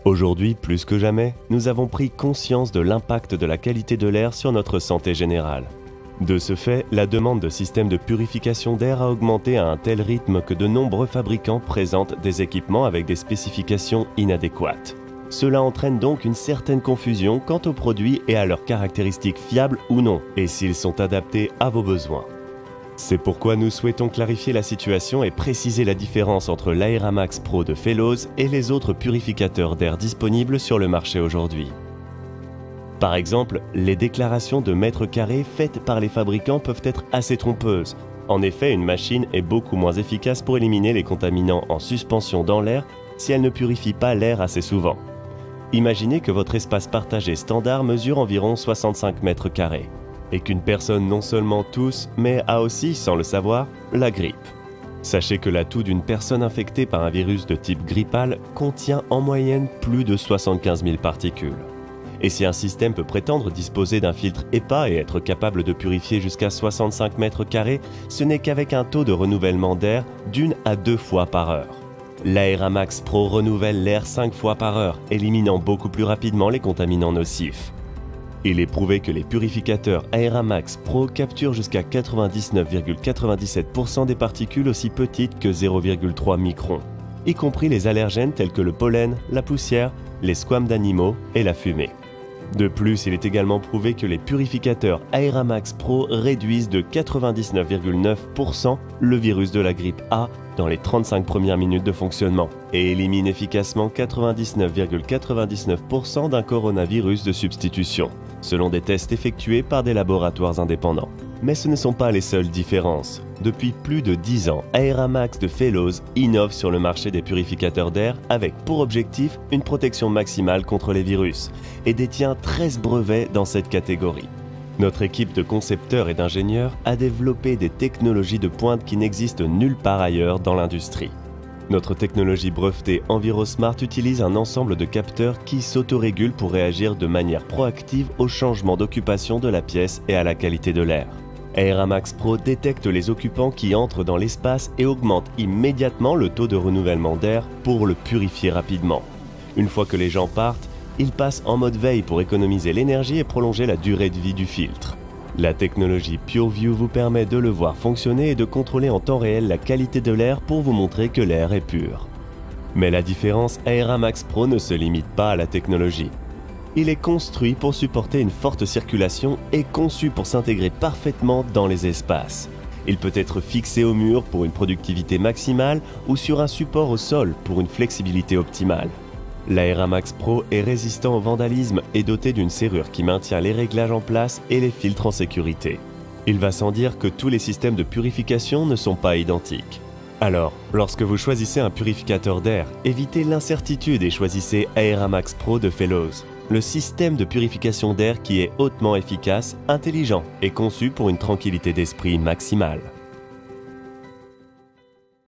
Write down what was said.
Aujourd'hui, plus que jamais, nous avons pris conscience de l'impact de la qualité de l'air sur notre santé générale. De ce fait, la demande de systèmes de purification d'air a augmenté à un tel rythme que de nombreux fabricants présentent des équipements avec des spécifications inadéquates. Cela entraîne donc une certaine confusion quant aux produits et à leurs caractéristiques fiables ou non, et s'ils sont adaptés à vos besoins. C'est pourquoi nous souhaitons clarifier la situation et préciser la différence entre l'Aeramax Pro de Fellows et les autres purificateurs d'air disponibles sur le marché aujourd'hui. Par exemple, les déclarations de mètres carrés faites par les fabricants peuvent être assez trompeuses. En effet, une machine est beaucoup moins efficace pour éliminer les contaminants en suspension dans l'air si elle ne purifie pas l'air assez souvent. Imaginez que votre espace partagé standard mesure environ 65 mètres carrés et qu'une personne non seulement tousse, mais a aussi, sans le savoir, la grippe. Sachez que la toux d'une personne infectée par un virus de type grippal contient en moyenne plus de 75 000 particules. Et si un système peut prétendre disposer d'un filtre HEPA et être capable de purifier jusqu'à 65 mètres carrés, ce n'est qu'avec un taux de renouvellement d'air d'1 à 2 fois par heure. L'Aeramax Pro renouvelle l'air 5 fois par heure, éliminant beaucoup plus rapidement les contaminants nocifs. Il est prouvé que les purificateurs Aeramax Pro capturent jusqu'à 99,97% des particules aussi petites que 0,3 microns, y compris les allergènes tels que le pollen, la poussière, les squames d'animaux et la fumée. De plus, il est également prouvé que les purificateurs Aeramax Pro réduisent de 99,9% le virus de la grippe A dans les 35 premières minutes de fonctionnement et éliminent efficacement 99,99% d'un coronavirus de substitution, selon des tests effectués par des laboratoires indépendants. Mais ce ne sont pas les seules différences. Depuis plus de 10 ans, Aeramax de Fellows innove sur le marché des purificateurs d'air avec pour objectif une protection maximale contre les virus et détient 13 brevets dans cette catégorie. Notre équipe de concepteurs et d'ingénieurs a développé des technologies de pointe qui n'existent nulle part ailleurs dans l'industrie. Notre technologie brevetée EnviroSmart utilise un ensemble de capteurs qui s'autorégulent pour réagir de manière proactive au changement d'occupation de la pièce et à la qualité de l'air. Aeramax Pro détecte les occupants qui entrent dans l'espace et augmente immédiatement le taux de renouvellement d'air pour le purifier rapidement. Une fois que les gens partent, il passe en mode veille pour économiser l'énergie et prolonger la durée de vie du filtre. La technologie PureView vous permet de le voir fonctionner et de contrôler en temps réel la qualité de l'air pour vous montrer que l'air est pur. Mais la différence Aeramax Pro ne se limite pas à la technologie. Il est construit pour supporter une forte circulation et conçu pour s'intégrer parfaitement dans les espaces. Il peut être fixé au mur pour une productivité maximale ou sur un support au sol pour une flexibilité optimale. L'Aeramax Pro est résistant au vandalisme et doté d'une serrure qui maintient les réglages en place et les filtres en sécurité. Il va sans dire que tous les systèmes de purification ne sont pas identiques. Alors, lorsque vous choisissez un purificateur d'air, évitez l'incertitude et choisissez Aeramax Pro de Fellows, le système de purification d'air qui est hautement efficace, intelligent et conçu pour une tranquillité d'esprit maximale.